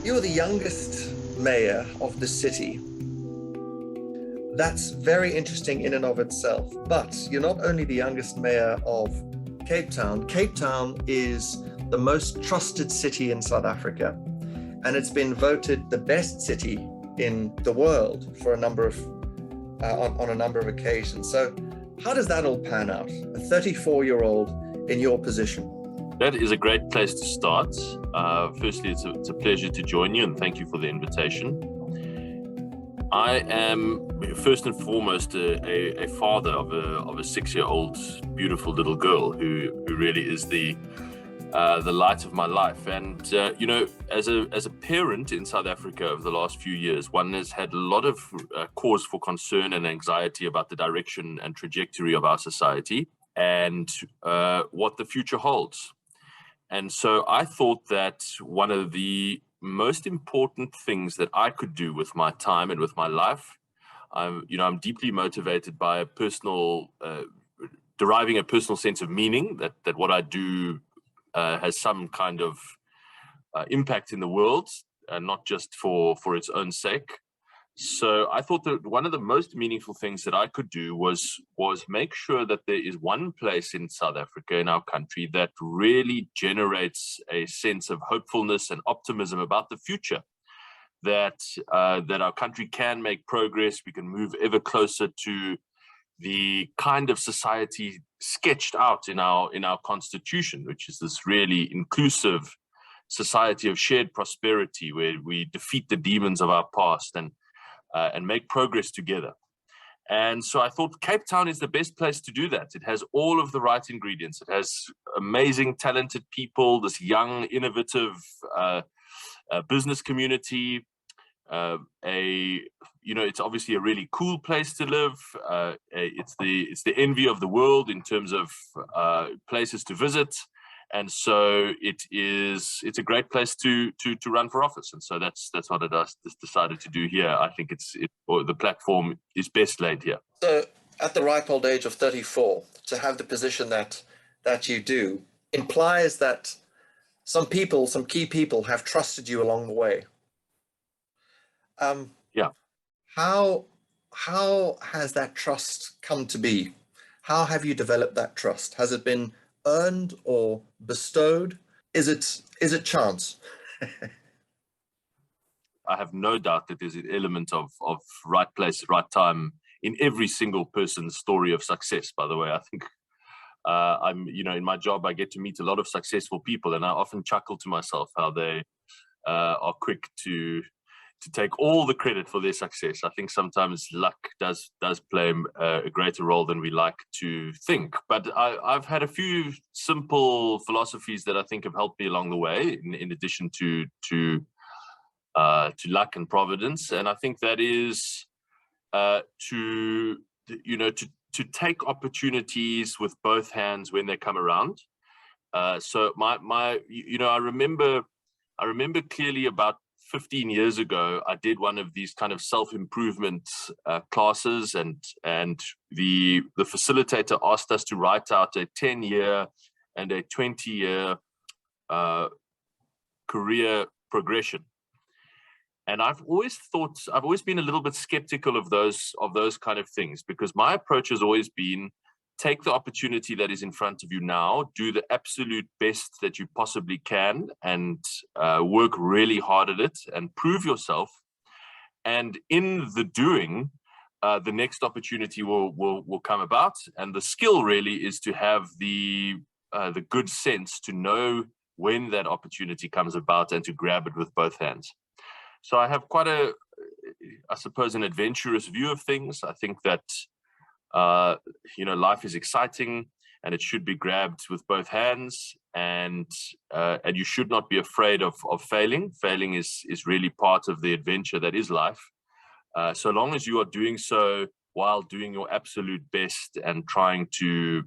You're the youngest mayor of the city. That's very interesting in and of itself. But you're not only the youngest mayor of Cape Town. Cape Town is the most trusted city in South Africa, and it's been voted the best city in the world for a number of on a number of occasions. So how does that all pan out? A 34-year-old in your position. That is a great place to start. Firstly, it's a pleasure to join you, and thank you for the invitation. I am first and foremost a father of a 6-year-old beautiful little girl who really is the light of my life. And as a parent in South Africa over the last few years, one has had a lot of cause for concern and anxiety about the direction and trajectory of our society and what the future holds. And so I thought that one of the most important things that I could do with my time and with my life, I'm deeply motivated by a personal, deriving a personal sense of meaning that what I do has some kind of impact in the world, not just for its own sake. So I thought that one of the most meaningful things that I could do was make sure that there is one place in South Africa, in our country, that really generates a sense of hopefulness and optimism about the future, that our country can make progress, we can move ever closer to the kind of society sketched out in our constitution, which is this really inclusive society of shared prosperity where we defeat the demons of our past and make progress together. And so I thought Cape Town is the best place to do that. It has all of the right ingredients. It has amazing, talented people, this young, innovative business community. It's obviously a really cool place to live. It's the envy of the world in terms of places to visit. And so it's a great place to run for office, and so that's what I decided to do here. I think the platform is best laid here. So, at the ripe old age of 34, to have the position that you do implies that some key people, have trusted you along the way. Yeah. How has that trust come to be? How have you developed that trust? Has it been earned or bestowed? Is it chance? I have no doubt that there's an element of right place, right time in every single person's story of success. By the way, I think in my job, I get to meet a lot of successful people, and I often chuckle to myself how they are quick to take all the credit for their success. I think sometimes luck does play a greater role than we like to think. But I've had a few simple philosophies that I think have helped me along the way, in addition to luck and providence. And I think that is to take opportunities with both hands when they come around. So I remember clearly about 15 years ago, I did one of these kind of self-improvement classes, and the facilitator asked us to write out a 10-year and a 20-year career progression. And I've always been a little bit skeptical of those kind of things, because my approach has always been, take the opportunity that is in front of you now, do the absolute best that you possibly can, and work really hard at it and prove yourself. And in the doing, the next opportunity will come about. And the skill really is to have the good sense to know when that opportunity comes about and to grab it with both hands. So I have quite an adventurous view of things. I think that life is exciting, and it should be grabbed with both hands, and you should not be afraid of failing. Failing is really part of the adventure that is life. So long as you are doing so while doing your absolute best and trying to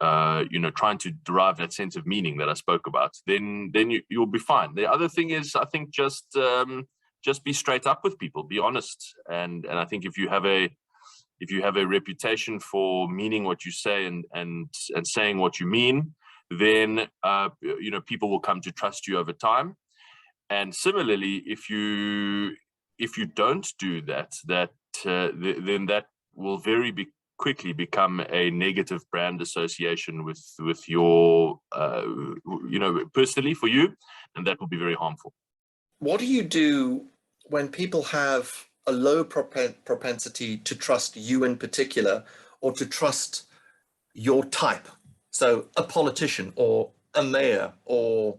derive that sense of meaning that I spoke about, then you'll be fine. The other thing is, I think, just be straight up with people, be honest, and I think if you have a reputation for meaning what you say and saying what you mean, then people will come to trust you over time. And similarly, if you don't do that, then that will quickly become a negative brand association with your, personally for you, and that will be very harmful. What do you do when people have a low propensity to trust you in particular, or to trust your type? So a politician or a mayor or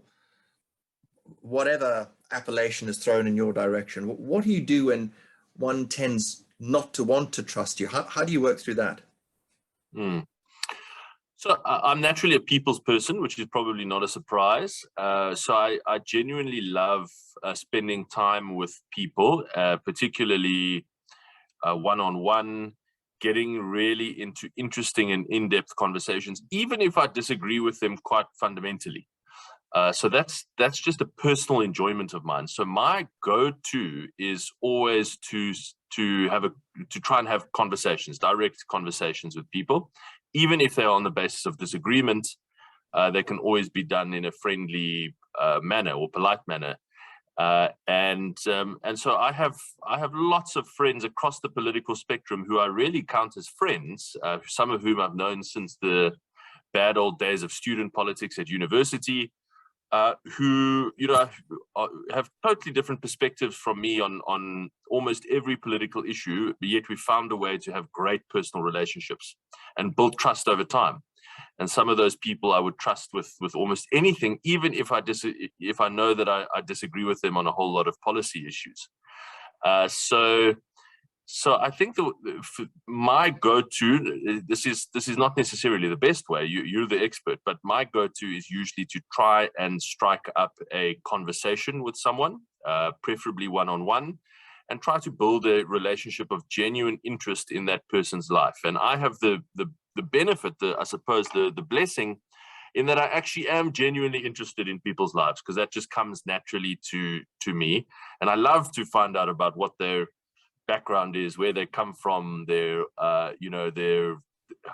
whatever appellation is thrown in your direction. What do you do when one tends not to want to trust you? How do you work through that? So I'm naturally a people's person, which is probably not a surprise. So I genuinely love spending time with people, particularly one-on-one, getting really into interesting and in-depth conversations, even if I disagree with them quite fundamentally. So that's just a personal enjoyment of mine. So my go-to is always to try and have conversations, direct conversations with people, even if they're on the basis of disagreement. They can always be done in a friendly manner or polite manner. And so I have lots of friends across the political spectrum who I really count as friends, some of whom I've known since the bad old days of student politics at university, who have totally different perspectives from me on almost every political issue, but yet we found a way to have great personal relationships and build trust over time. And some of those people I would trust with almost anything, even if I know that I disagree with them on a whole lot of policy issues. So I think my go-to, this is not necessarily the best way, you're the expert, but my go-to is usually to try and strike up a conversation with someone, preferably one-on-one, and try to build a relationship of genuine interest in that person's life. And I have the benefit, I suppose, the blessing, in that I actually am genuinely interested in people's lives, because that just comes naturally to me. And I love to find out about what their background is, where they come from, their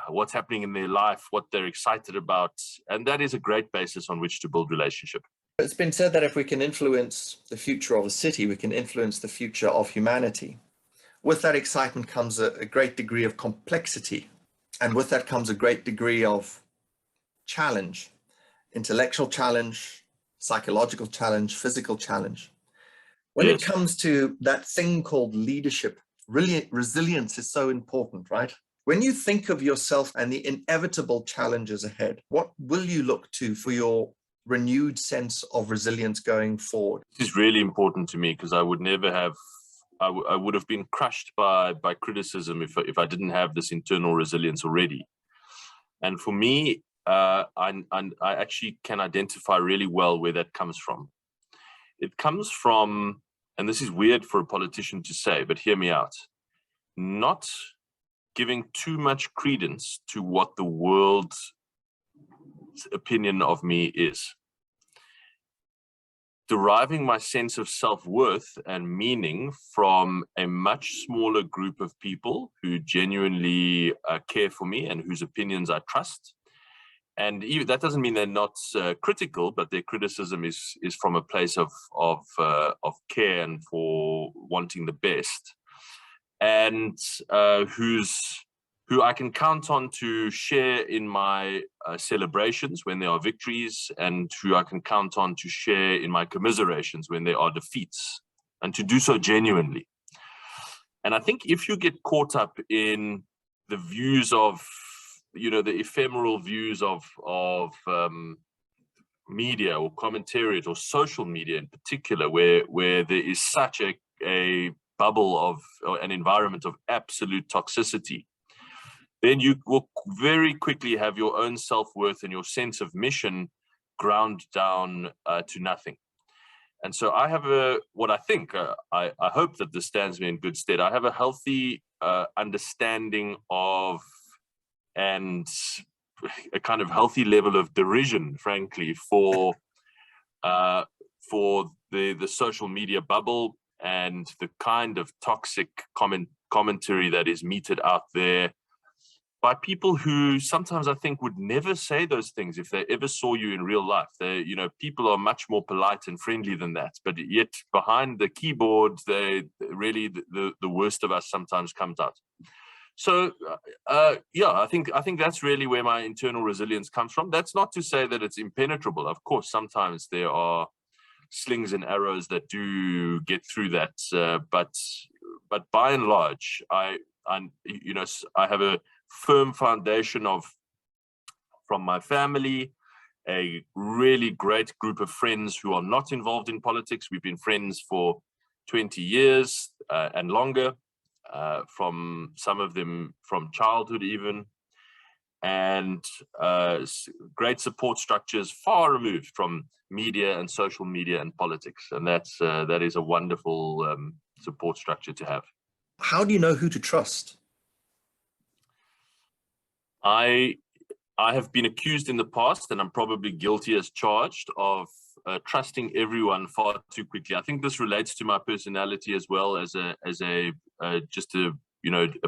what's happening in their life, what they're excited about. And that is a great basis on which to build relationship. It's been said that if we can influence the future of a city, we can influence the future of humanity. With that excitement comes a great degree of complexity. And with that comes a great degree of challenge, intellectual challenge, psychological challenge, physical challenge. When Yes. It comes to that thing called leadership, really, resilience is so important, right? When you think of yourself and the inevitable challenges ahead, what will you look to for your renewed sense of resilience going forward? This is really important to me, because I would never have, I would have been crushed by criticism if I didn't have this internal resilience already. And for me, I actually can identify really well where that comes from. It comes from, and this is weird for a politician to say, but hear me out, not giving too much credence to what the world's opinion of me is. Deriving my sense of self-worth and meaning from a much smaller group of people who genuinely care for me and whose opinions I trust. And even, that doesn't mean they're not critical, but their criticism is from a place of care and for wanting the best, and who I can count on to share in my celebrations when there are victories, and who I can count on to share in my commiserations when there are defeats, and to do so genuinely. And I think if you get caught up in the views of, the ephemeral views of media or commentariat or social media in particular, where there is such a bubble of, or an environment of absolute toxicity, then you will very quickly have your own self-worth and your sense of mission ground down to nothing. And so I have what I think, I hope that this stands me in good stead. I have a healthy understanding of, and a kind of healthy level of derision, frankly, for the social media bubble and the kind of toxic commentary that is meted out there. by people who sometimes I think would never say those things if they ever saw you in real life. People are much more polite and friendly than that, but yet behind the keyboard, they really the worst of us sometimes comes out. So yeah, I think that's really where my internal resilience comes from. That's not to say that it's impenetrable. Of course, sometimes there are slings and arrows that do get through that, but by and large, I have a firm foundation from my family, a really great group of friends who are not involved in politics. We've been friends for 20 years and longer, from some of them from childhood even, and great support structures far removed from media and social media and politics. And that is a wonderful support structure to have. How do you know who to trust? I have been accused in the past, and I'm probably guilty as charged, of trusting everyone far too quickly. I think this relates to my personality as well as a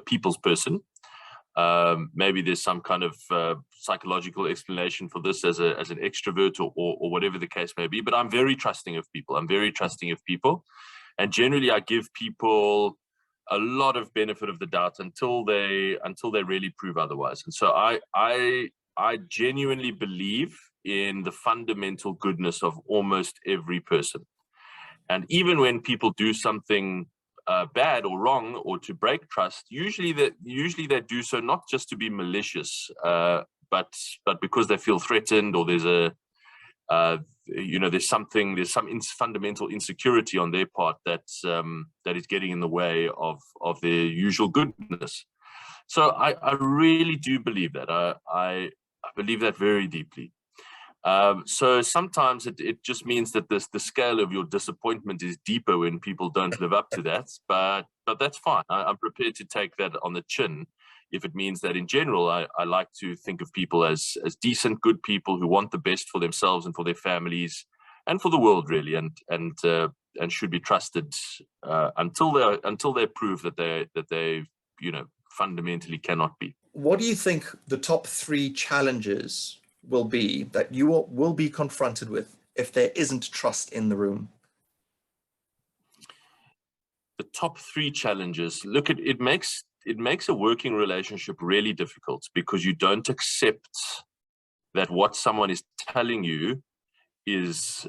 people's person. Maybe there's some kind of psychological explanation for this as an extrovert or whatever the case may be. But I'm very trusting of people. And generally I give people a lot of benefit of the doubt until they really prove otherwise. And so I genuinely believe in the fundamental goodness of almost every person. And even when people do something bad or wrong or to break trust, usually they do so not just to be malicious, but because they feel threatened, or there's some fundamental insecurity on their part that is getting in the way of their usual goodness. So I really do believe that. I believe that very deeply. So sometimes it just means that the scale of your disappointment is deeper when people don't live up to that, but that's fine. I'm prepared to take that on the chin if it means that in general, I like to think of people as decent, good people who want the best for themselves and for their families and for the world, really, and should be trusted until they prove that they fundamentally cannot be. What do you think the top 3 challenges will be that you will be confronted with if there isn't trust in the room? The top 3 challenges. Look, it makes a working relationship really difficult because you don't accept that what someone is telling you is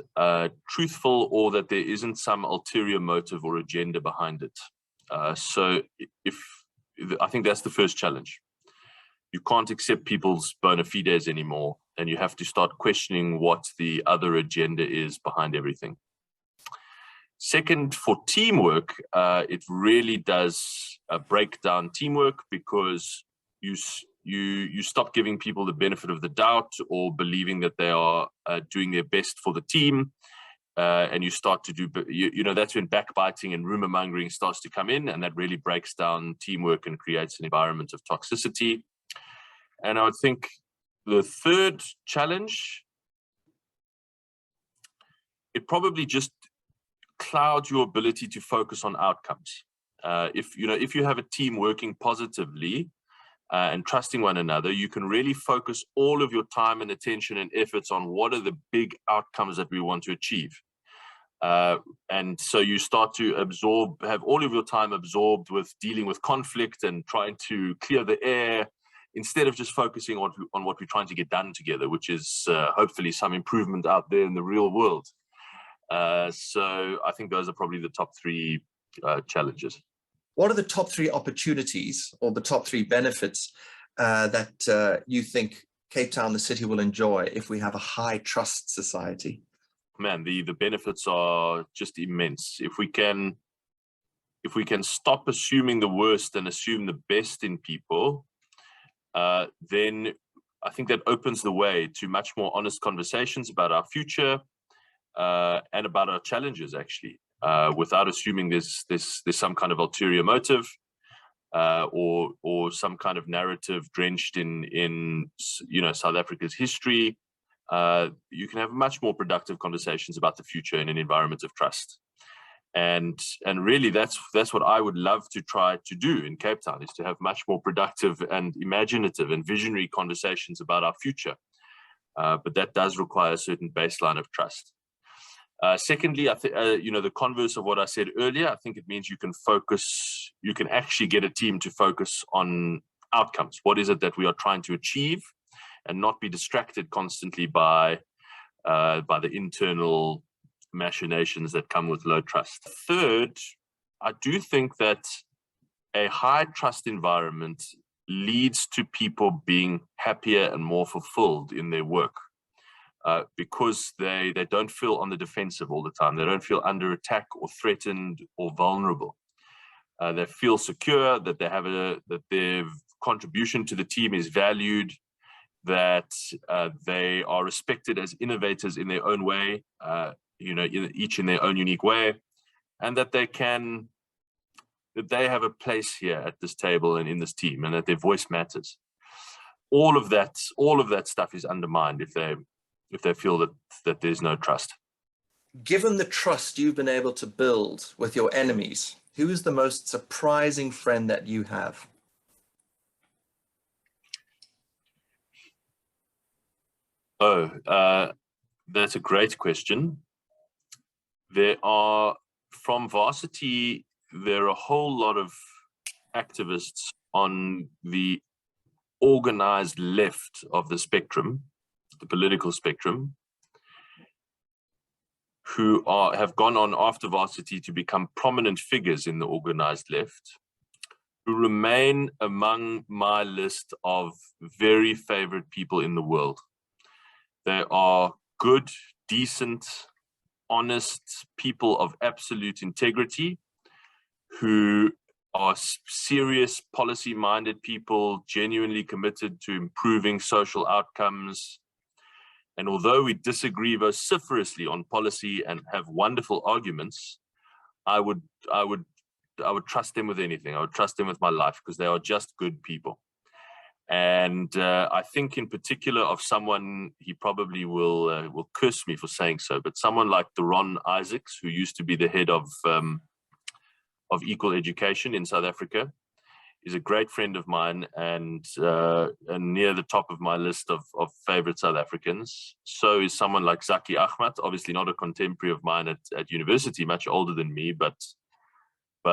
truthful, or that there isn't some ulterior motive or agenda behind it. So I think that's the first challenge. You can't accept people's bona fides anymore, and you have to start questioning what the other agenda is behind everything. Second, for teamwork, it really does break down teamwork, because you stop giving people the benefit of the doubt or believing that they are doing their best for the team, and you start to do, that's when backbiting and rumor mongering starts to come in, and that really breaks down teamwork and creates an environment of toxicity. And I would think the third challenge, it probably just clouds your ability to focus on outcomes. If you have a team working positively and trusting one another, you can really focus all of your time and attention and efforts on what are the big outcomes that we want to achieve. And so you start to have all of your time absorbed with dealing with conflict and trying to clear the air, instead of just focusing on what we're trying to get done together, which is hopefully some improvement out there in the real world. So I think those are probably the top 3 challenges. What are the top 3 opportunities or the top 3 benefits that you think Cape Town, the city, will enjoy if we have a high trust society? Man, the benefits are just immense. If we can stop assuming the worst and assume the best in people, then I think that opens the way to much more honest conversations about our future and about our challenges, actually, without assuming there's some kind of ulterior motive or some kind of narrative drenched in South Africa's history. You can have much more productive conversations about the future in an environment of trust. And really, that's what I would love to try to do in Cape Town, is to have much more productive and imaginative and visionary conversations about our future. But that does require a certain baseline of trust. Secondly, I think the converse of what I said earlier, I think it means you can actually get a team to focus on outcomes. What is it that we are trying to achieve, and not be distracted constantly by the internal machinations that come with low trust. Third, I do think that a high trust environment leads to people being happier and more fulfilled in their work, because they don't feel on the defensive all the time. They don't feel under attack or threatened or vulnerable. They feel secure that that their contribution to the team is valued, that they are respected as innovators in their own way, each in their own unique way, and that they have a place here at this table and in this team, and that their voice matters. All of that stuff is undermined if they feel that there's no trust. Given the trust you've been able to build with your enemies, who is the most surprising friend that you have? That's a great question. From Varsity, there are a whole lot of activists on the organized left of the spectrum, the political spectrum, who have gone on after Varsity to become prominent figures in the organized left, who remain among my list of very favorite people in the world. They are good, decent, honest people of absolute integrity, who are serious, policy-minded people, genuinely committed to improving social outcomes. And although we disagree vociferously on policy and have wonderful arguments, I would trust them with anything. I would trust them with my life, because they are just good people. And I think in particular of someone, he probably will curse me for saying so, but someone like Ron Isaacs, who used to be the head of equal education in South Africa, is a great friend of mine, and near the top of my list of favorite South Africans. So is someone like Zaki Ahmad, obviously not a contemporary of mine at university, much older than me, but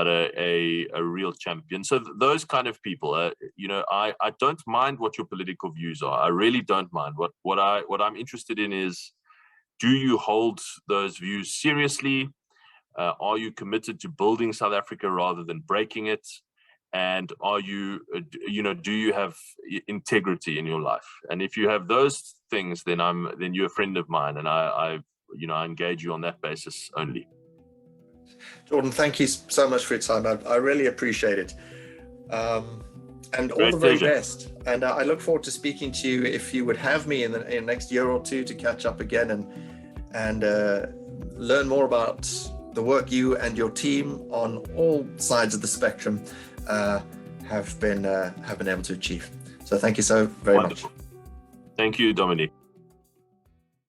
a real champion. So those kind of people, I don't mind what your political views are. I really don't mind. What I'm interested in is, do you hold those views seriously? Are you committed to building South Africa rather than breaking it? And are you, do you have integrity in your life? And if you have those things, then you're a friend of mine, and I engage you on that basis only. Jordan, thank you so much for your time. I really appreciate it. And all the very best. And I look forward to speaking to you, if you would have me in the next year or two, to catch up again and learn more about the work you and your team on all sides of the spectrum have been able to achieve. So thank you so very much. Thank you, Dominic.